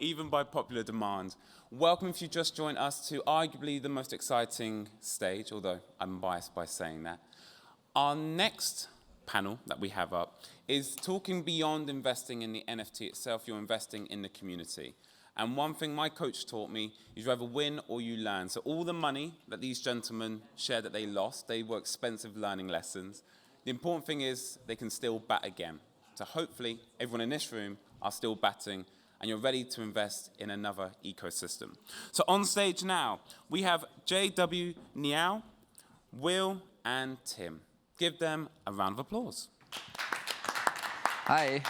even by popular demand. Welcome if you just joined us to arguably the most exciting stage, although I'm biased by saying that. Our next panel that we have up is talking beyond investing in the NFT itself, you're investing in the community. And one thing my coach taught me is you either win or you learn. So all the money that these gentlemen shared that they lost, they were expensive learning lessons. The important thing is they can still bat again. So hopefully everyone in this room are still batting and you're ready to invest in another ecosystem. So on stage now, we have J.W. Ngeow, Will, and Tim. Give them a round of applause. Hi.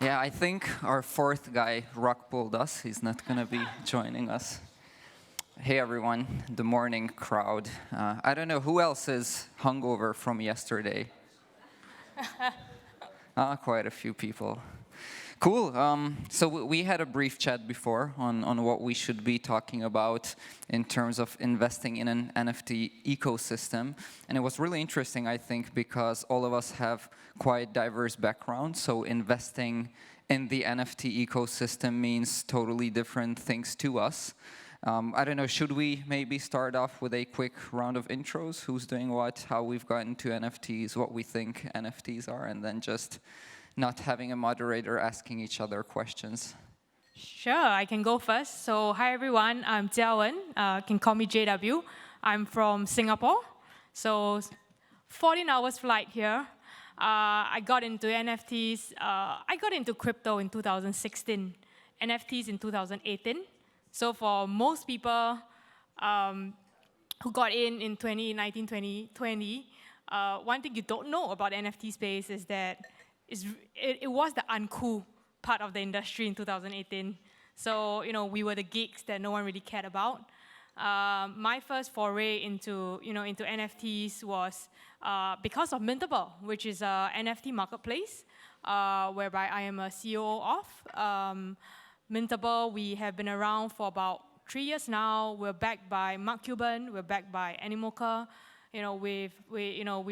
Yeah, I think our fourth guy rock pulled us. He's not going to be joining us. Hey, everyone, the morning crowd. I don't know, who else is hungover from yesterday? Quite a few people. Cool. So we had a brief chat before on what we should be talking about in terms of investing in an NFT ecosystem. And it was really interesting, I think, because all of us have quite diverse backgrounds. So investing in the NFT ecosystem means totally different things to us. I don't know, should we maybe start off with a quick round of intros? Who's doing what, how we've gotten to NFTs, what we think NFTs are, and then just not having a moderator asking each other questions. Sure, I can go first. So hi everyone, I'm Jiawen, can call me JW. I'm from Singapore. So 14 hours flight here. I got into NFTs, I got into crypto in 2016, NFTs in 2018. So for most people who got in 2019, 2020, one thing you don't know about the NFT space is that it was the uncool part of the industry in 2018. So, we were the geeks that no one really cared about. My first foray into NFTs was because of Mintable, which is a NFT marketplace, whereby I am a CEO of. Mintable, we have been around for about 3 years now. We're backed by Mark Cuban. We're backed by Animoca. We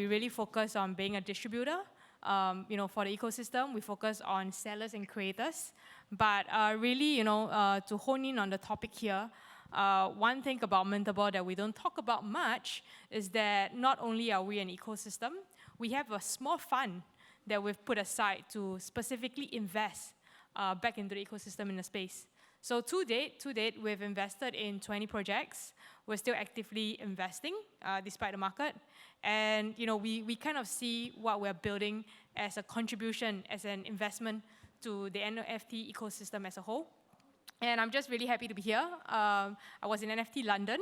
really focus on being a distributor. For the ecosystem, we focus on sellers and creators. But really, to hone in on the topic here, one thing about Mintable that we don't talk about much is that not only are we an ecosystem, we have a small fund that we've put aside to specifically invest back into the ecosystem in the space. So to date, we've invested in 20 projects. We're still actively investing despite the market. And we kind of see what we're building as a contribution, as an investment to the NFT ecosystem as a whole. And I'm just really happy to be here. I was in NFT.London,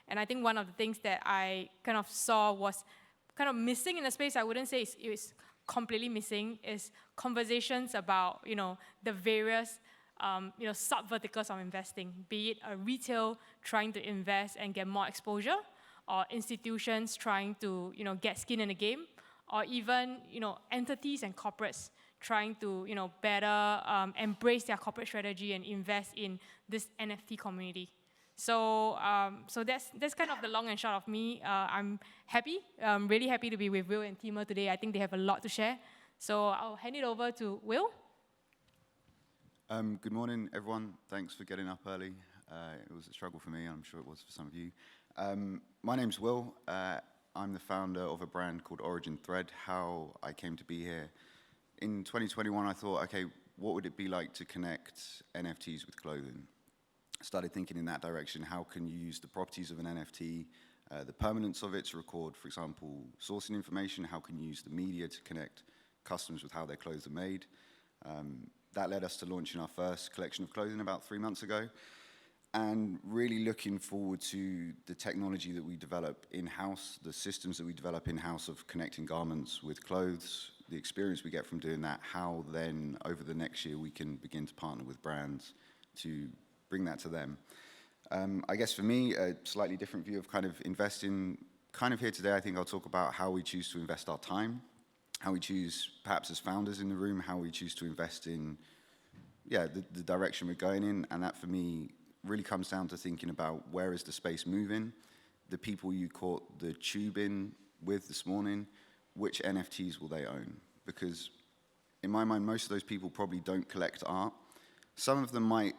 and I think one of the things that I kind of saw was kind of missing in the space, I wouldn't say it's completely missing, is conversations about the various sub-verticals of investing, be it a retail trying to invest and get more exposure, or institutions trying to get skin in the game, or even entities and corporates trying to better embrace their corporate strategy and invest in this NFT community. So that's kind of the long and short of me. I'm really happy to be with Will and Timur today. I think they have a lot to share. So I'll hand it over to Will. Good morning, everyone. Thanks for getting up early. It was a struggle for me, and I'm sure it was for some of you. My name's Will. I'm the founder of a brand called Origin Thread. How I came to be here. In 2021, I thought, okay, what would it be like to connect NFTs with clothing? I started thinking in that direction. How can you use the properties of an NFT, the permanence of it to record, for example, sourcing information? How can you use the media to connect customers with how their clothes are made? That led us to launching our first collection of clothing about 3 months ago, and really looking forward to the technology that we develop in-house, the systems that we develop in-house of connecting garments with clothes, the experience we get from doing that, how then over the next year we can begin to partner with brands to bring that to them. I guess for me, a slightly different view of kind of investing. Kind of here today, I think I'll talk about how we choose to invest our time, how we choose, perhaps as founders in the room, how we choose to invest in, the direction we're going in. And that for me really comes down to thinking about where is the space moving, the people you caught the tube in with this morning, which NFTs will they own? Because in my mind, most of those people probably don't collect art. Some of them might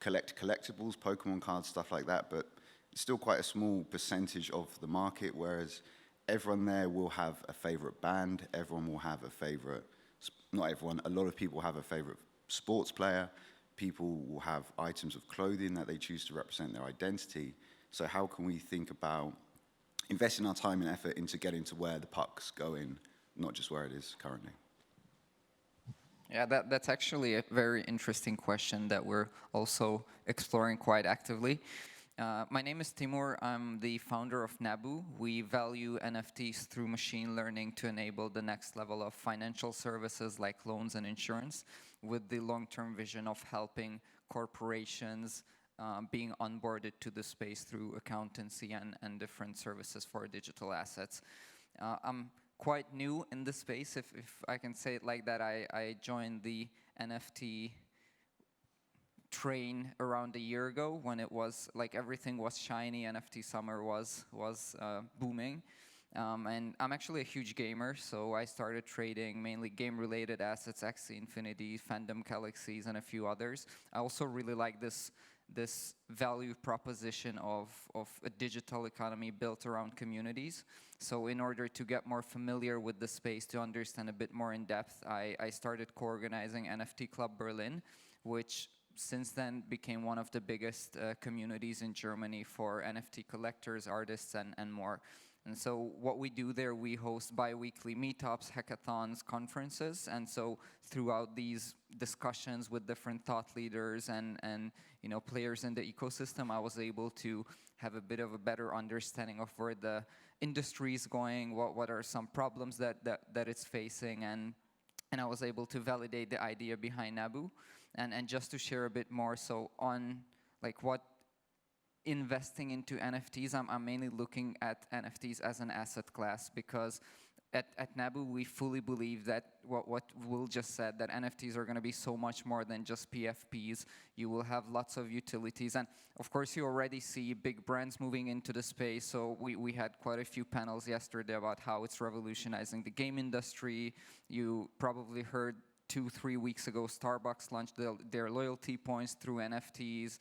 collect collectibles, Pokemon cards, stuff like that, but it's still quite a small percentage of the market, whereas everyone there will have a favorite band, everyone will have a favorite, not everyone, a lot of people have a favorite sports player, people will have items of clothing that they choose to represent their identity. So how can we think about investing our time and effort into getting to where the puck's going, not just where it is currently? Yeah, that's actually a very interesting question that we're also exploring quite actively. My name is Timur. I'm the founder of Ngeow. We value NFTs through machine learning to enable the next level of financial services like loans and insurance, with the long-term vision of helping corporations being onboarded to the space through accountancy and different services for digital assets. I'm quite new in the space, if I can say it like that. I joined the NFT train around a year ago when it was like everything was shiny, NFT summer was booming. And I'm actually a huge gamer, so I started trading mainly game-related assets, Axie Infinity, Fandom Galaxies, and a few others. I also really like this value proposition of a digital economy built around communities. So in order to get more familiar with the space, to understand a bit more in depth, I started co-organizing NFT Club Berlin, which since then became one of the biggest communities in Germany for NFT collectors, artists, and more. And so what we do there, we host bi-weekly meetups, hackathons, conferences. And so throughout these discussions with different thought leaders and players in the ecosystem, I was able to have a bit of a better understanding of where the industry is going, what are some problems that it's facing, and I was able to validate the idea behind Ngeow. And just to share a bit more, so on like what investing into NFTs, I'm mainly looking at NFTs as an asset class, because at Ngeow we fully believe that what Will just said, that NFTs are going to be so much more than just PFPs. You will have lots of utilities, and of course you already see big brands moving into the space. So we had quite a few panels yesterday about how it's revolutionizing the game industry. You probably heard 2-3 weeks ago, Starbucks launched their loyalty points through NFTs.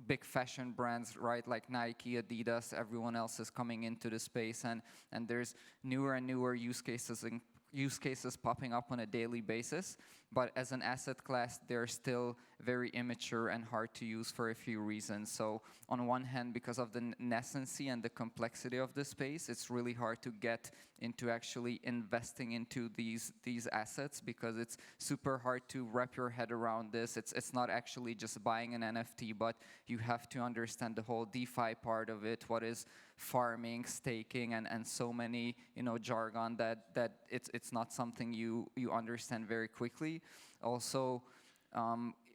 Big fashion brands, right, like Nike, Adidas, everyone else is coming into the space, and there's newer and newer use cases popping up on a daily basis. But as an asset class, they're still very immature and hard to use for a few reasons. So on one hand, because of the nascency and the complexity of the space, it's really hard to get into actually investing into these assets, because it's super hard to wrap your head around this. It's not actually just buying an NFT, but you have to understand the whole DeFi part of it, what is farming, staking, and so many jargon that it's not something you understand very quickly. Also,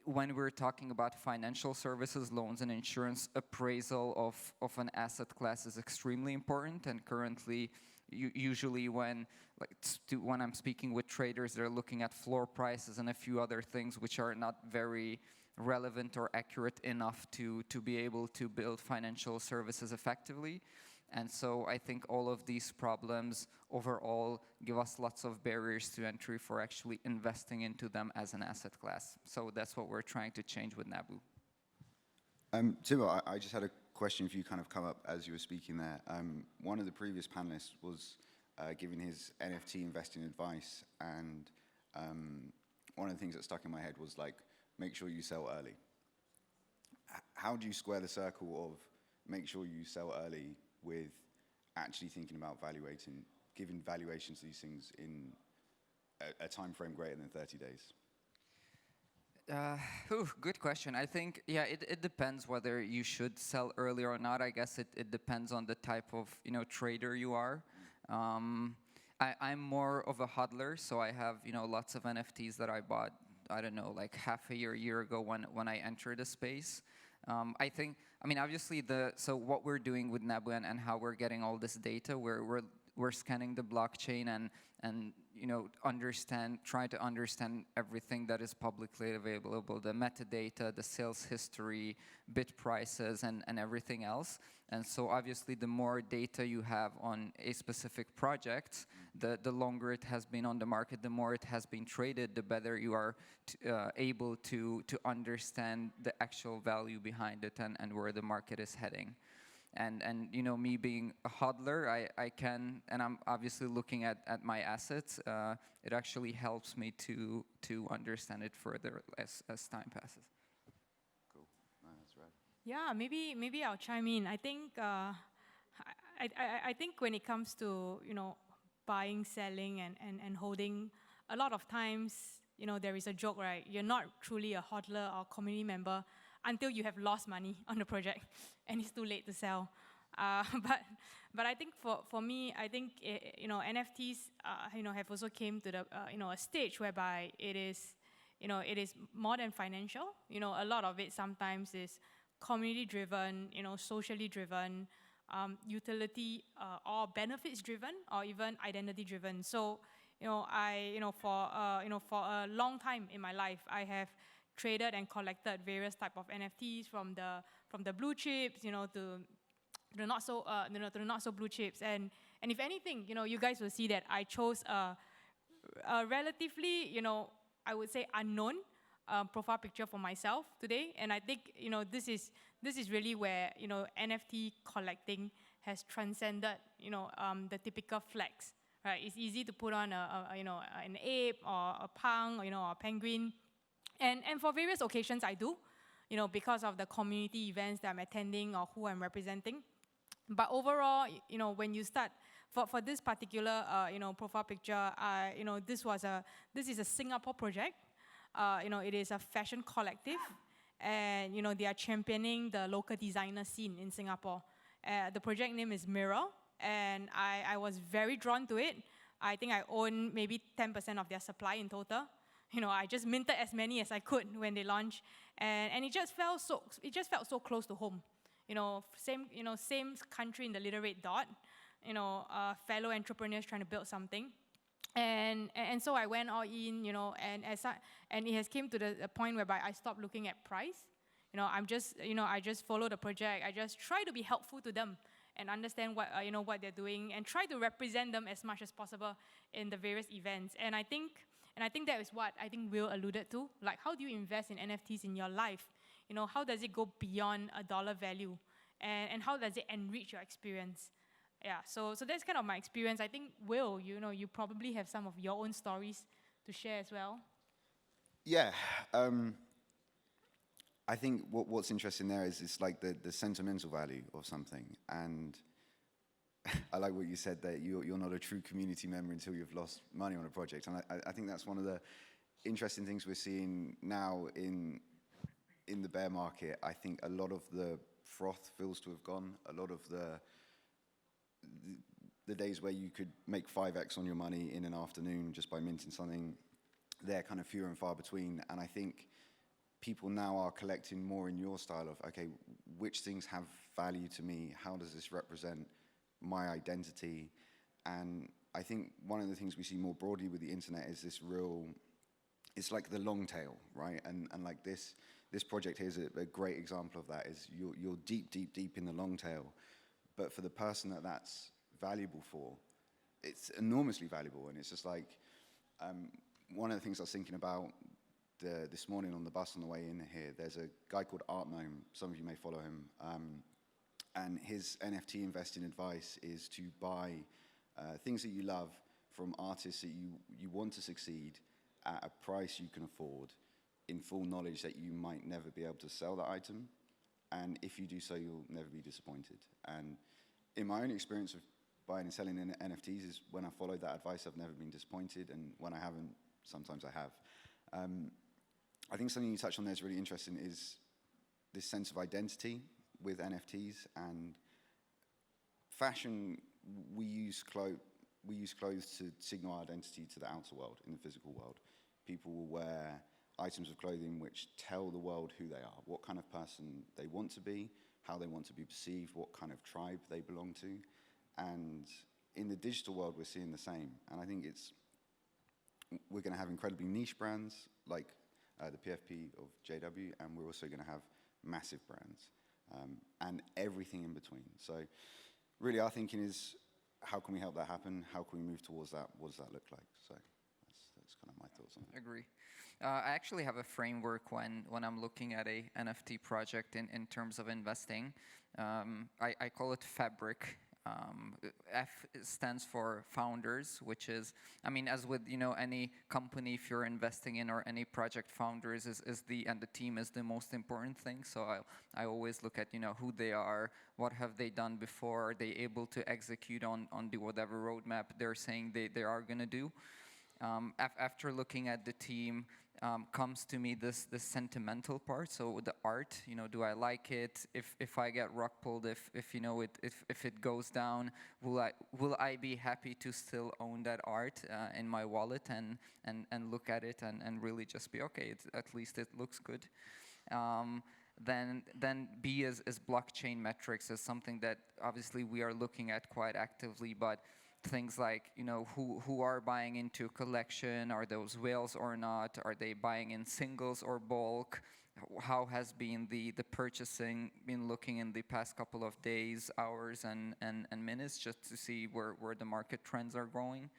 when we're talking about financial services, loans, and insurance, appraisal of an asset class is extremely important. And currently, usually when I'm speaking with traders, they're looking at floor prices and a few other things which are not very relevant or accurate enough to be able to build financial services effectively. And so I think all of these problems overall give us lots of barriers to entry for actually investing into them as an asset class. So that's what we're trying to change with Ngeow. Timur, I just had a question for you kind of come up as you were speaking there. One of the previous panelists was giving his NFT investing advice, and one of the things that stuck in my head was like, make sure you sell early. How do you square the circle of make sure you sell early with actually thinking about giving valuations to these things in a time frame greater than 30 days? Good question. I think, yeah, it depends whether you should sell early or not. I guess it depends on the type of trader you are. I'm more of a hodler, so I have lots of NFTs that I bought, I don't know, like half a year ago when I entered the space. Obviously, so what we're doing with Ngeow and how we're getting all this data, we're scanning the blockchain and try to understand everything that is publicly available, the metadata, the sales history, bid prices, and everything else. And so obviously the more data you have on a specific project, the longer it has been on the market, the more it has been traded, the better you are able to understand the actual value behind it and where the market is heading. And me being a hodler, I can, and I'm obviously looking at my assets, it actually helps me to understand it further as time passes. Cool. No, that's right. Yeah, maybe I'll chime in. I think I think when it comes to buying, selling, and holding, a lot of times there is a joke, right? You're not truly a hodler or community member until you have lost money on the project and it's too late to sell. But I think for me, I think NFTs have also came to the a stage whereby it is more than financial. A lot of it sometimes is community driven, socially driven, utility or benefits driven, or even identity driven. So for a long time in my life, I have traded and collected various type of NFTs from the blue chips, to the not so blue chips, and if anything, you guys will see that I chose a relatively, I would say unknown profile picture for myself today, and I think this is really where NFT collecting has transcended the typical flex, right? It's easy to put on an ape or a punk, or a penguin. And for various occasions, I do, because of the community events that I'm attending or who I'm representing. But overall, when you start, for this particular, profile picture, this is a Singapore project. It is a fashion collective, and they are championing the local designer scene in Singapore. The project name is Mirror, and I was very drawn to it. I think I own maybe 10% of their supply in total. I just minted as many as I could when they launched, and it just felt so close to home. Same country in the little red dot. Fellow entrepreneurs trying to build something, and so I went all in. And it has came to the point whereby I stopped looking at price. I just follow the project. I just try to be helpful to them and understand what they're doing, and try to represent them as much as possible in the various events. And I think that is what I think Will alluded to. Like, how do you invest in NFTs in your life? How does it go beyond a dollar value? And how does it enrich your experience? Yeah, so that's kind of my experience. I think, Will, you probably have some of your own stories to share as well. Yeah. I think what's interesting there is it's like the sentimental value of something. And I like what you said, that you're not a true community member until you've lost money on a project. And I think that's one of the interesting things we're seeing now in the bear market. I think a lot of the froth feels to have gone. A lot of the days where you could make 5x on your money in an afternoon just by minting something, they're kind of fewer and far between. And I think people now are collecting more in your style of, okay, which things have value to me? How does this represent my identity? And I think one of the things we see more broadly with the internet is this real, it's like the long tail, right? And like this project here is a great example of that. Is you're deep in the long tail, but for the person that's valuable for, it's enormously valuable. And it's just like, one of the things I was thinking about this morning on the bus on the way in here, there's a guy called Art Gnome. Some of you may follow him. And his NFT investing advice is to buy things that you love from artists that you want to succeed at a price you can afford, in full knowledge that you might never be able to sell that item. And if you do so, you'll never be disappointed. And in my own experience of buying and selling NFTs is when I followed that advice, I've never been disappointed. And when I haven't, sometimes I have. I think something you touched on there is really interesting, is this sense of identity with NFTs and fashion. We use clothes to signal our identity to the outer world, in the physical world. People will wear items of clothing which tell the world who they are, what kind of person they want to be, how they want to be perceived, what kind of tribe they belong to. And in the digital world, we're seeing the same. And I think it's we're going to have incredibly niche brands like the PFP of JW, and we're also going to have massive brands and everything in between. So really our thinking is, how can we help that happen? How can we move towards that? What does that look like? So that's kind of my thoughts on it. Agree. I actually have a framework when I'm looking at a NFT project in terms of investing. I call it Fabric. F stands for founders, which is, I mean, as with any company, if you're investing in, or any project, founders and the team is the most important thing. So I always look at who they are, what have they done before, are they able to execute on the whatever roadmap they're saying they are going to do. After looking at the team, comes to me this sentimental part. So the art, do I like it? If I get rug pulled, if it goes down, will I be happy to still own that art in my wallet and look at it and really just be okay? At least it looks good. Then B is blockchain metrics, is something that obviously we are looking at quite actively, but things like, who are buying into a collection, are those whales or not, are they buying in singles or bulk, how has been the purchasing been looking in the past couple of days, hours, and minutes, just to see where the market trends are going.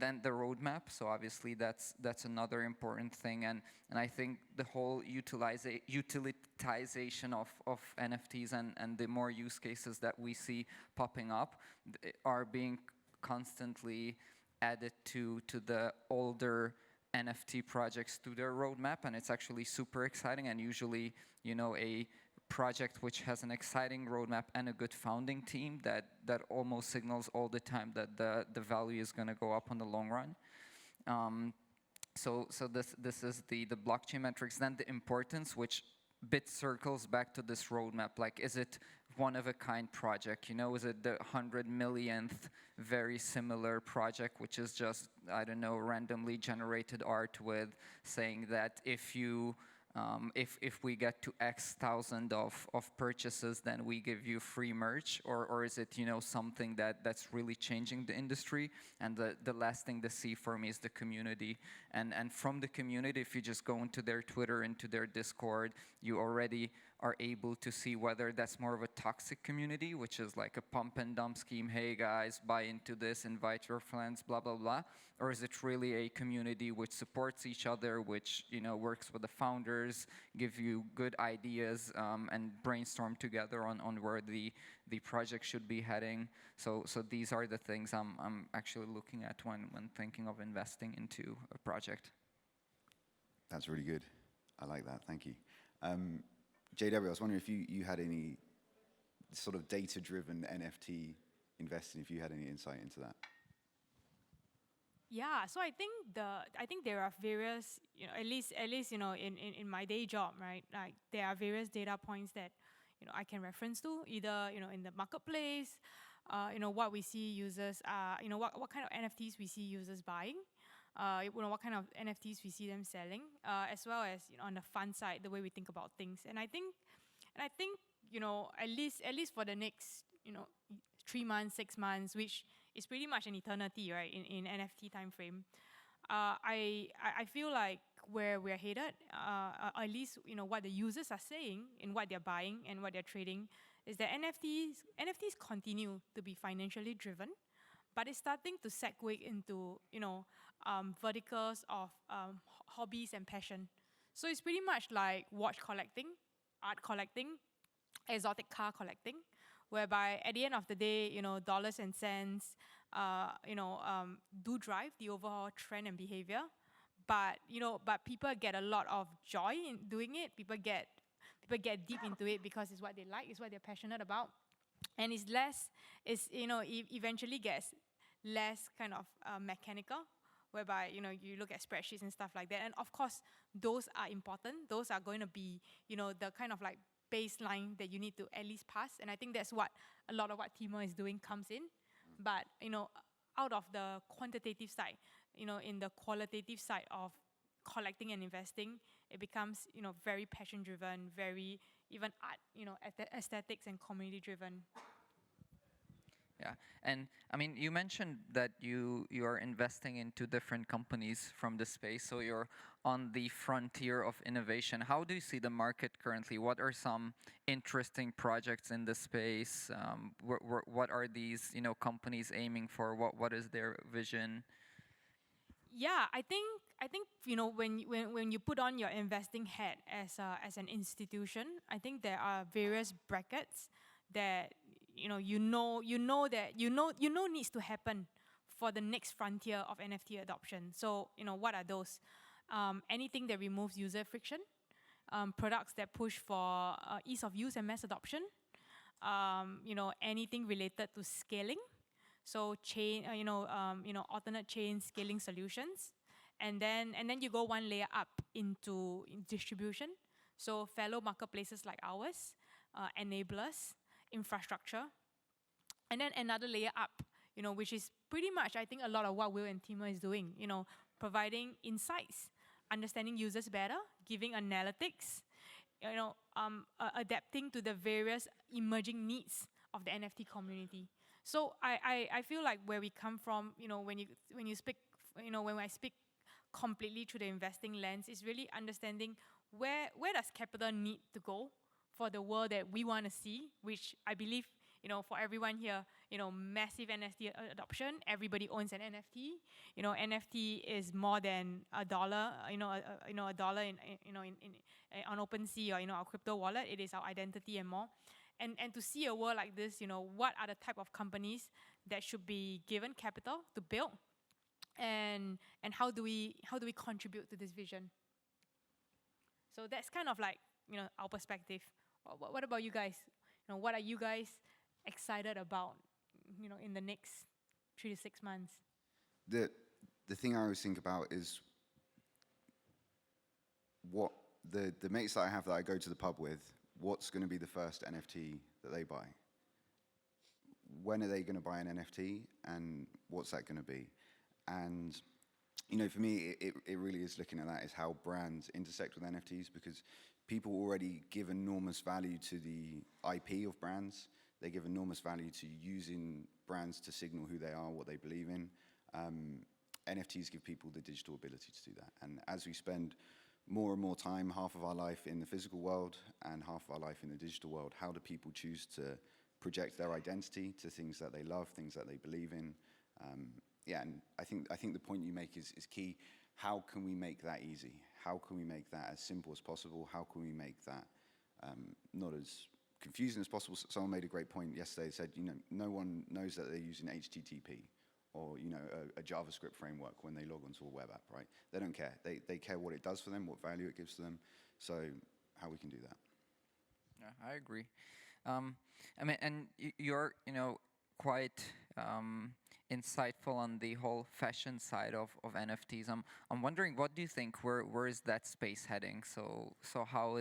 Then the roadmap, so obviously that's another important thing, and I think the whole utilitization of NFTs and the more use cases that we see popping up are being constantly added to the older NFT projects to their roadmap, and it's actually super exciting. And usually, a project which has an exciting roadmap and a good founding team, that almost signals all the time that the value is going to go up on the long run. So this is the blockchain metrics. Then the importance, which bit circles back to this roadmap. Like, is it one of a kind project? Is it the 100 millionth very similar project, which is just, I don't know, randomly generated art with saying that if we get to X thousand of purchases, then we give you free merch, or is it something that's really changing the industry? And the last thing to see for me is the community, and from the community, if you just go into their Twitter, into their Discord, you already are able to see whether that's more of a toxic community, which is like a pump and dump scheme. Hey guys, buy into this, invite your friends, blah blah blah, or is it really a community which supports each other, which works with the founders, give you good ideas, and brainstorm together on where the project should be heading. So these are the things I'm actually looking at when thinking of investing into a project. That's really good. I like that. Thank you. JW, I was wondering if you had any sort of data-driven NFT investing, if you had any insight into that. Yeah, so I think there are various, at least in my day job, right? Like, there are various data points that I can reference to, either in the marketplace, what we see users, what kind of NFTs we see users buying, what kind of NFTs we see them selling, as well as on the fund side, the way we think about things. And I think at least for the next 3 months, 6 months, which is pretty much an eternity, right, in NFT time frame. I feel like where we're headed, at least what the users are saying and what they're buying and what they're trading, is that NFTs continue to be financially driven, but it's starting to segue into verticals of hobbies and passion. So it's pretty much like watch collecting, art collecting, exotic car collecting, whereby at the end of the day, dollars and cents, do drive the overall trend and behavior. But people get a lot of joy in doing it. People get deep into it because it's what they like, it's what they're passionate about, and eventually gets less kind of mechanical, whereby you look at spreadsheets and stuff like that. And of course, those are important. Those are going to be the kind of like baseline that you need to at least pass. And I think that's what a lot of what Timur is doing comes in. But out of the quantitative side, in the qualitative side of collecting and investing, it becomes very passion driven, very even art, aesthetics and community driven. Yeah, and I mean, you mentioned that you are investing into different companies from the space, so you're on the frontier of innovation. How do you see the market currently? What are some interesting projects in the space? What are these companies aiming for? What is their vision? Yeah, I think when you put on your investing hat as an institution, I think there are various brackets that needs to happen for the next frontier of NFT adoption. So what are those? Anything that removes user friction, products that push for ease of use and mass adoption, anything related to scaling. So alternate chain scaling solutions, and then you go one layer up into distribution. So fellow marketplaces like ours, enablers, infrastructure, and then another layer up, which is pretty much I think a lot of what Will and Timur is doing. Providing insights, understanding users better, giving analytics, adapting to the various emerging needs of the NFT community. So I feel like where we come from, when I speak completely through the investing lens, is really understanding where does capital need to go for the world that we want to see, which I believe, for everyone here, massive NFT adoption. Everybody owns an NFT. NFT is more than $1. A dollar in on OpenSea or our crypto wallet. It is our identity and more. And to see a world like this, what are the type of companies that should be given capital to build, and how do we contribute to this vision? So that's kind of like our perspective. What about you guys? What are you guys excited about? In the next 3 to 6 months. The thing I always think about is what the mates that I have that I go to the pub with. What's going to be the first NFT that they buy? When are they going to buy an NFT, and what's that going to be? And for me, it really is looking at that is how brands intersect with NFTs, because people already give enormous value to the IP of brands. They give enormous value to using brands to signal who they are, what they believe in. NFTs give people the digital ability to do that. And as we spend more and more time, half of our life in the physical world and half of our life in the digital world, how do people choose to project their identity to things that they love, things that they believe in? And I think the point you make is key. How can we make that easy? How can we make that as simple as possible? How can we make that not as confusing as possible? Someone made a great point yesterday. They said, no one knows that they're using HTTP or a JavaScript framework when they log onto a web app, right? They don't care. They care what it does for them, what value it gives to them. So how we can do that. Yeah, I agree. I mean, and you're quite insightful on the whole fashion side of NFTs. I'm wondering, what do you think? Where is that space heading? So how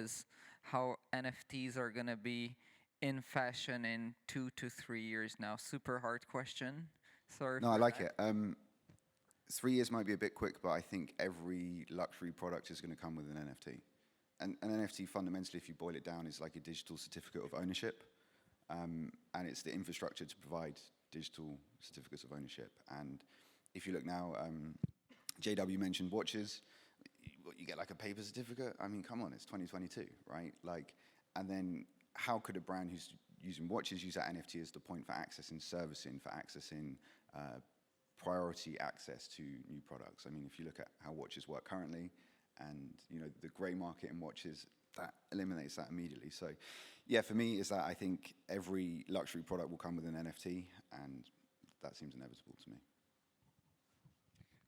NFTs are gonna be in fashion in 2 to 3 years now? Super hard question. Sorry. No, I like it. 3 years might be a bit quick, but I think every luxury product is going to come with an NFT. And an NFT, fundamentally, if you boil it down, is like a digital certificate of ownership. And it's the infrastructure to provide digital certificates of ownership. And if you look now, JW mentioned watches. You get like a paper certificate. I mean, come on, it's 2022, right? And then how could a brand who's using watches use that NFT as the point for accessing servicing, for accessing priority access to new products? I mean, if you look at how watches work currently, and the grey market in watches, that eliminates that immediately. So, yeah, for me is that I think every luxury product will come with an NFT, and that seems inevitable to me.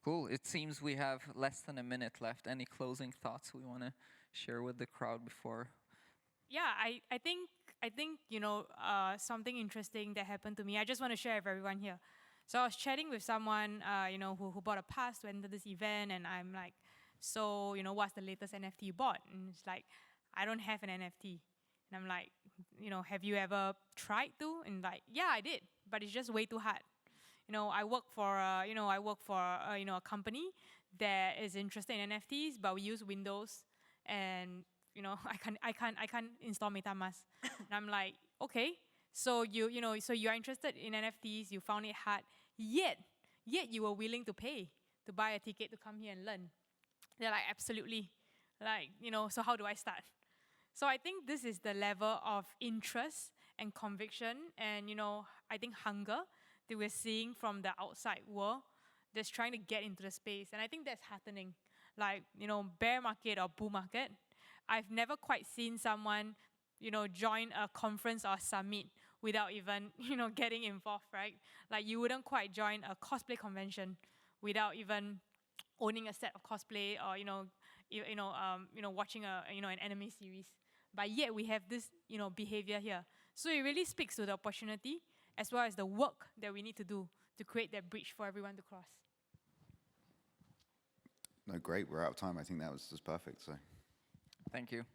Cool. It seems we have less than a minute left. Any closing thoughts we want to share with the crowd before? Yeah, I think something interesting that happened to me. I just want to share with everyone here. So I was chatting with someone, who bought a pass to enter this event, and I'm like, so, what's the latest NFT you bought? And it's like, I don't have an NFT. And I'm like, have you ever tried to? And like, yeah, I did, but it's just way too hard. I work for a company that is interested in NFTs, but we use Windows, and I can't install MetaMask. And I'm like, okay. So so you're interested in NFTs, you found it hard, yet you were willing to pay to buy a ticket to come here and learn. They're like, absolutely. Like, so how do I start? So I think this is the level of interest and conviction and, I think hunger that we're seeing from the outside world that's trying to get into the space. And I think that's heartening. Like, bear market or bull market, I've never quite seen someone, join a conference or summit without even, getting involved, right? Like, you wouldn't quite join a cosplay convention without even owning a set of cosplay or, watching an anime series. But yet we have this, behavior here. So it really speaks to the opportunity as well as the work that we need to do to create that bridge for everyone to cross. No, great. We're out of time. I think that was just perfect. So, Thank you.